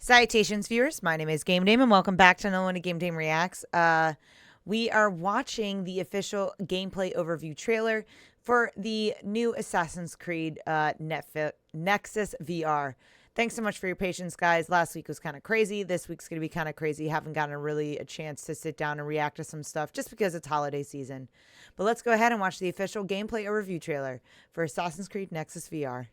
Salutations, viewers. My name is GameDame, and welcome back to another one of GameDame Reacts. We are watching the official gameplay overview trailer for the new Assassin's Creed Nexus VR. Thanks so much for your patience, guys. Last week was kind of crazy. This week's going to be kind of crazy. Haven't gotten a chance to sit down and react to some stuff just because it's holiday season. But let's go ahead and watch the official gameplay overview trailer for Assassin's Creed Nexus VR.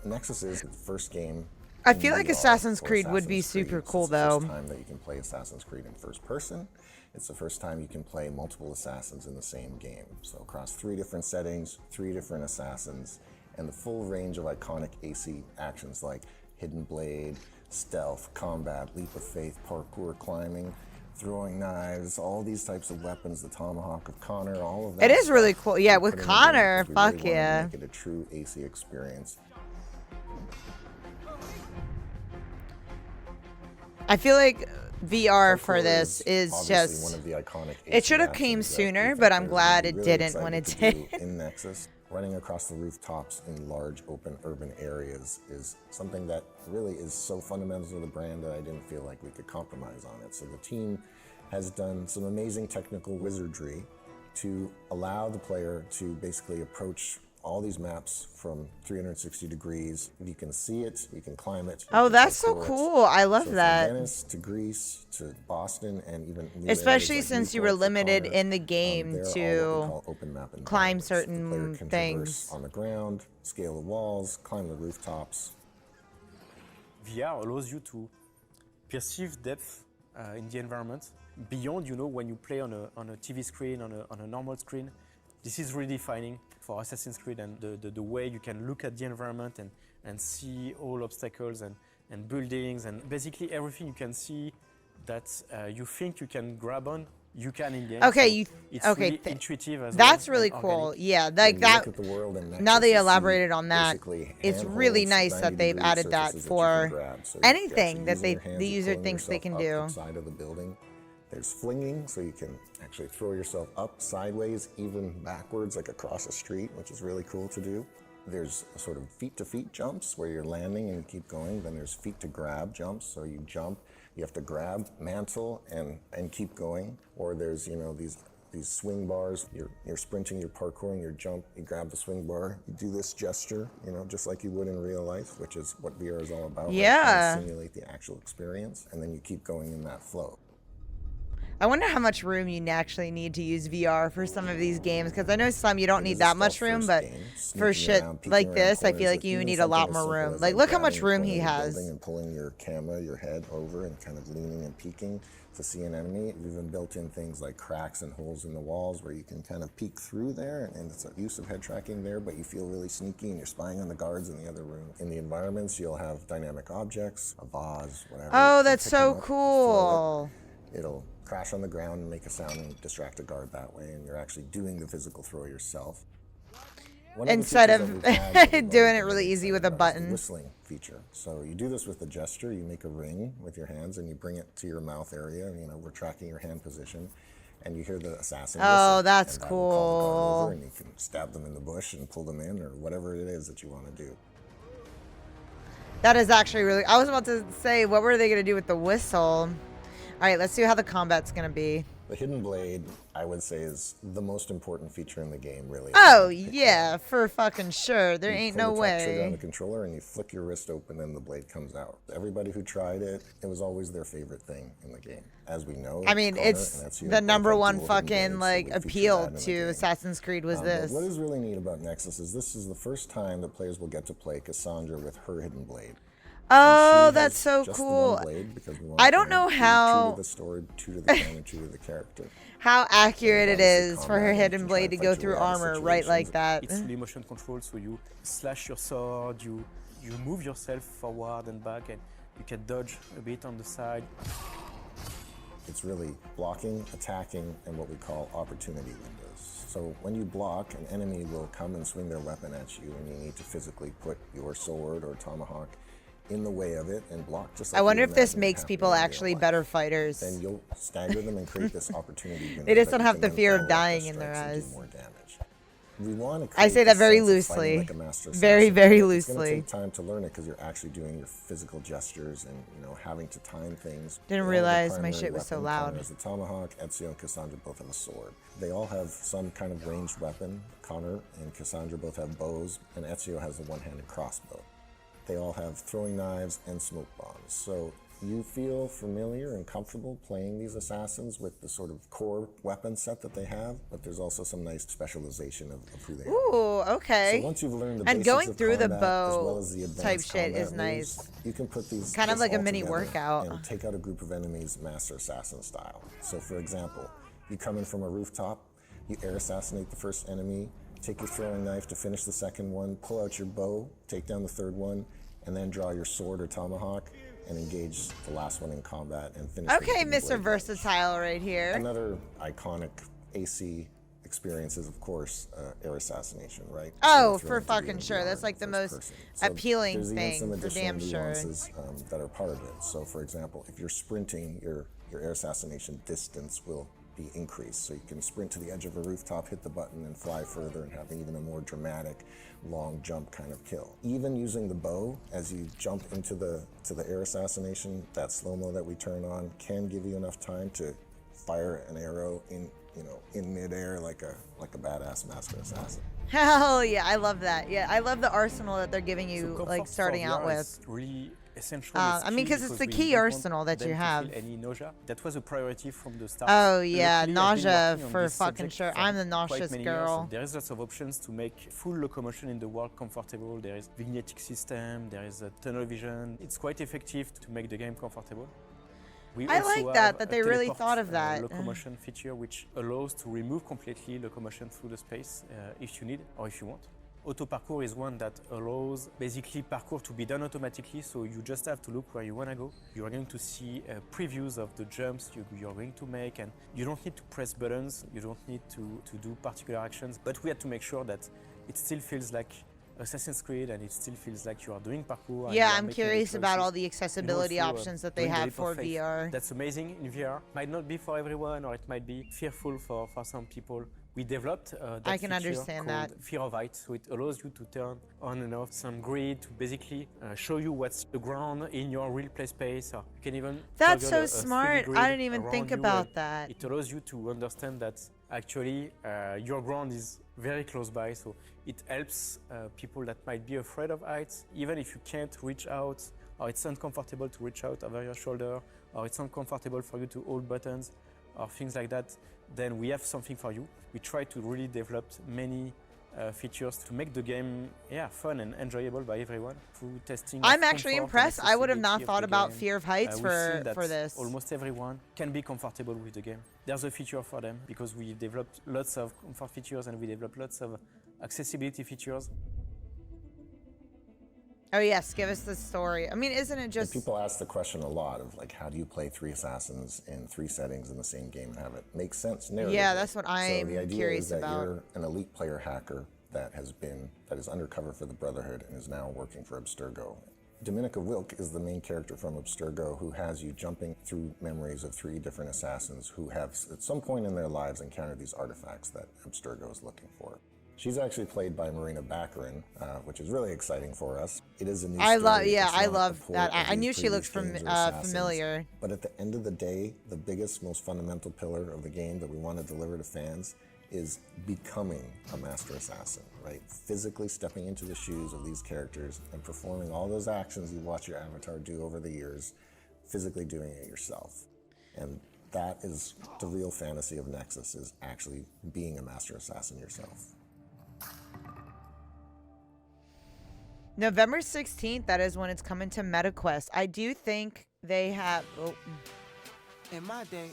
Nexus is the first game. I feel like Assassin's Creed would be super cool, though. It's the first time that you can play Assassin's Creed in first person. It's the first time you can play multiple assassins in the same game. So across 3 different settings, 3 different assassins, and the full range of iconic AC actions like Hidden Blade, Stealth, Combat, Leap of Faith, Parkour, Climbing, Throwing Knives, all these types of weapons, the Tomahawk of Connor, all of that. It is really cool. Yeah, with Connor, fuck yeah. Make it a true AC experience. I feel like VR for this is just one of the iconic. It should have came sooner, but I'm glad it didn't when it did. In Nexus, running across the rooftops in large open urban areas is something that really is so fundamental to the brand that I didn't feel like we could compromise on it. So the team has done some amazing technical wizardry to allow the player to basically approach all these maps from 360 degrees. You can see it, you can climb it. Oh, that's so cool. I love that. From Venice to Greece to Boston and even especially since you were limited in the game to climb certain things. On the ground, scale the walls, climb the rooftops. VR allows you to perceive depth in the environment beyond, when you play on a TV screen, on a normal screen. This is really defining for Assassin's Creed, and the way you can look at the environment and see all obstacles and buildings and basically everything you can see that you think you can grab on, you can in game. Okay, so it's really intuitive as that's well. Really cool. Yeah, like that. Now they elaborated on that. It's really nice that they've added that for anything that the user thinks they can do. Side of the building. There's flinging, so you can actually throw yourself up, sideways, even backwards, like across a street, which is really cool to do. There's sort of feet-to-feet jumps where you're landing and you keep going. Then there's feet-to-grab jumps, so you jump, you have to grab, mantle, and keep going. Or there's, these swing bars. You're sprinting, you're parkouring, you jump, you grab the swing bar, you do this gesture, just like you would in real life, which is what VR is all about. Yeah. Right? Simulate the actual experience, and then you keep going in that flow. I wonder how much room you actually need to use VR for some of these games, because I know some you don't need that much room, but for shit like this, I feel like you need a lot more room. Like, look how much room he has. And pulling your camera, your head over, and kind of leaning and peeking to see an enemy. We've even built in things like cracks and holes in the walls where you can kind of peek through there, and it's a use of head tracking there, but you feel really sneaky and you're spying on the guards in the other room. In the environments, you'll have dynamic objects, a vase, whatever. Oh, that's so cool. It'll crash on the ground and make a sound and distract a guard that way, and you're actually doing the physical throw yourself. Instead of doing it really easy with a button. The whistling feature. So you do this with a gesture, you make a ring with your hands and you bring it to your mouth area, we're tracking your hand position, and you hear the assassin whistle. Oh, that's and that cool. will call the guard over, and you can stab them in the bush and pull them in, or whatever it is that you want to do. That is actually really, I was about to say, what were they going to do with the whistle? All right, let's see how the combat's going to be. The Hidden Blade, I would say, is the most important feature in the game, really. Oh, yeah, for fucking sure. There ain't no way. You trigger on the controller and you flick your wrist open and the blade comes out. Everybody who tried it, it was always their favorite thing in the game. As we know, I mean, it's the number one fucking, appeal to Assassin's Creed was this. What is really neat about Nexus is this is the first time that players will get to play Cassandra with her Hidden Blade. Oh, that's so cool. I don't know how true to the story, true to the canon, true to the character. How accurate it is for her Hidden Blade to go through armor right like that. It's fully motion control, so you slash your sword, you move yourself forward and back, and you can dodge a bit on the side. It's really blocking, attacking, and what we call opportunity windows. So when you block, an enemy will come and swing their weapon at you, and you need to physically put your sword or tomahawk in the way of it and block. Just like I wonder if this makes people actually better fighters. Then you'll stagger them and create this opportunity. They just don't have the fear of dying in their eyes. More damage. We want to I say that very loosely. loosely. Like a master Very, assassin, very but it's going to loosely. take time to learn it because you're actually doing your physical gestures and, you know, having to time things. Didn't They all have a realize my primary shit was so weapon. loud. Connor has the tomahawk. Ezio and Cassandra both have a sword. They all have some kind of ranged weapon. Connor and Cassandra both have bows, and Ezio has a one-handed crossbow. They all have throwing knives and smoke bombs. So you feel familiar and comfortable playing these assassins with the sort of core weapon set that they have, but there's also some nice specialization of who they are. Ooh, okay. So once you've learned the And basics going of through the combat, bow as well as the type advanced shit combat is nice. moves, you can put these Kind of this like a all mini together workout. and take out a group of enemies master assassin style. So for example, you come in from a rooftop, you air assassinate the first enemy, take your throwing knife to finish the second one, pull out your bow, take down the third one, and then draw your sword or tomahawk and engage the last one in combat and finish. Okay, with the Mr. blade Versatile right here. Another iconic AC experience is, of course, air assassination, right? Oh, So for thrown into the fucking air sure. in That's VR like the in most first person. So appealing there's even thing, some for additional damn sure. nuances that are part of it. So, for example, if you're sprinting, your air assassination distance will be increased. So you can sprint to the edge of a rooftop, hit the button, and fly further and have even a more dramatic, long jump kind of kill. Even using the bow as you jump into the air assassination, that slow-mo that we turn on can give you enough time to fire an arrow in midair like a badass master assassin. Hell yeah, I love that. Yeah, I love the arsenal that they're giving you, So like comfort starting for out VR with. is really essential. I mean, because it's the key arsenal that you have. Any nausea. That was a priority from the start. Oh yeah, Luckily, I've been nausea working on for this fucking subject sure. for I'm the quite nauseous many years. girl. There is lots of options to make full locomotion in the world comfortable. There is vignetic system. There is a tunnel vision. It's quite effective to make the game comfortable. We I also like have that a they really teleport, thought of that. locomotion feature which allows to remove completely locomotion through the space if you need or if you want. Auto parkour is one that allows basically parkour to be done automatically, so you just have to look where you want to go. You are going to see previews of the jumps you're going to make, and you don't need to press buttons, you don't need to do particular actions, but we had to make sure that it still feels like Assassin's Creed and it still feels like you are doing parkour. And Yeah, you are I'm making the curious about choices. all the accessibility And also, options that they doing the have leap for of faith. VR. That's amazing in VR. Might not be for everyone, or it might be fearful for some people. We developed that I can feature understand called that. Fear of Height, so it allows you to turn on and off some grid to basically show you what's the ground in your real play space. Or you can even That's toggle so a 3D smart. grid I didn't even around think you, about and that. It allows you to understand that actually your ground is very close by, so it helps people that might be afraid of heights, even if you can't reach out, or it's uncomfortable to reach out over your shoulder, or it's uncomfortable for you to hold buttons, or things like that, then we have something for you. We try to really develop many features to make the game fun and enjoyable by everyone through testing. I'm actually comfort and impressed. I would have not accessibility of thought the about game. Fear of Heights We've seen that for this. Almost everyone can be comfortable with the game. There's a feature for them because we developed lots of comfort features and we developed lots of accessibility features. Oh yes, give us the story. I mean, isn't it And just people ask the question a lot of like, how do you play 3 assassins in 3 settings in the same game and have it make sense narratively? Yeah, that's what So I'm the idea curious is that about. you're an elite player hacker that is undercover for the Brotherhood and is now working for Abstergo. Dominica Wilk is the main character from Abstergo who has you jumping through memories of 3 different assassins who have at some point in their lives encountered these artifacts that Abstergo is looking for. She's actually played by Marina Baccarin, which is really exciting for us. It is a new story. I not love a port that. of I these knew she looked previous games or assassins. familiar. But at the end of the day, the biggest, most fundamental pillar of the game that we want to deliver to fans is becoming a master assassin, right? Physically stepping into the shoes of these characters and performing all those actions you watch your avatar do over the years, physically doing it yourself. And that is the real fantasy of Nexus, is actually being a master assassin yourself. November 16th, that is when it's coming to MetaQuest. I do think they have... Oh. In my day,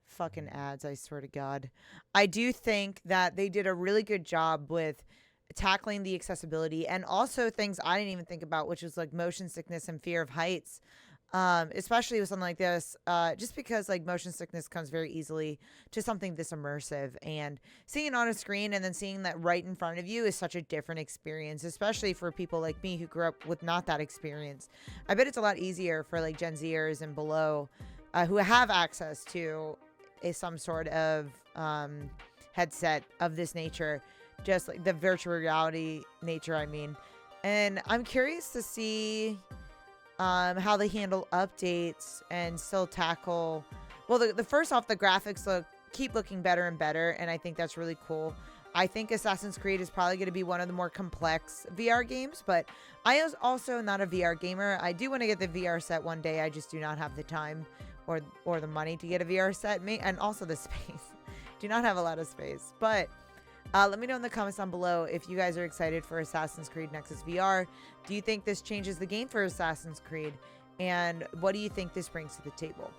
Fucking ads, I swear to God. I do think that they did a really good job with tackling the accessibility and also things I didn't even think about, which is like motion sickness and fear of heights. Especially with something like this, just because like motion sickness comes very easily to something this immersive, and seeing it on a screen and then seeing that right in front of you is such a different experience, especially for people like me who grew up with not that experience. I bet it's a lot easier for like Gen Zers and below who have access to some sort of headset of this nature just like the virtual reality nature, I mean. And I'm curious to see how they handle updates and still tackle. Well, the first off, the graphics keep looking better and better, and I think that's really cool. I think Assassin's Creed is probably going to be one of the more complex VR games, but I was also not a VR gamer. I do want to get the VR set one day. I just do not have the time or the money to get a VR set, and also the space. Do not have a lot of space, but let me know in the comments down below if you guys are excited for Assassin's Creed Nexus VR. Do you think this changes the game for Assassin's Creed? And what do you think this brings to the table?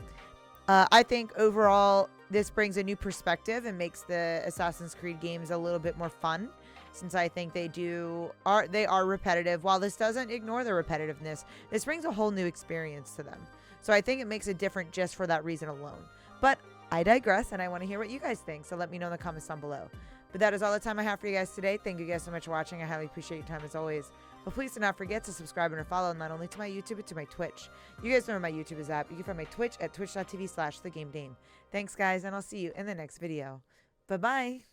I think overall this brings a new perspective and makes the Assassin's Creed games a little bit more fun, since I think they are repetitive. While this doesn't ignore the repetitiveness, this brings a whole new experience to them. So I think it makes it different just for that reason alone. But I digress, and I want to hear what you guys think, so let me know in the comments down below. But that is all the time I have for you guys today. Thank you guys so much for watching. I highly appreciate your time as always. But please do not forget to subscribe and follow not only to my YouTube, but to my Twitch. You guys know where my YouTube is at. You can find my Twitch at twitch.tv/thegamedame. Thanks, guys, and I'll see you in the next video. Bye-bye.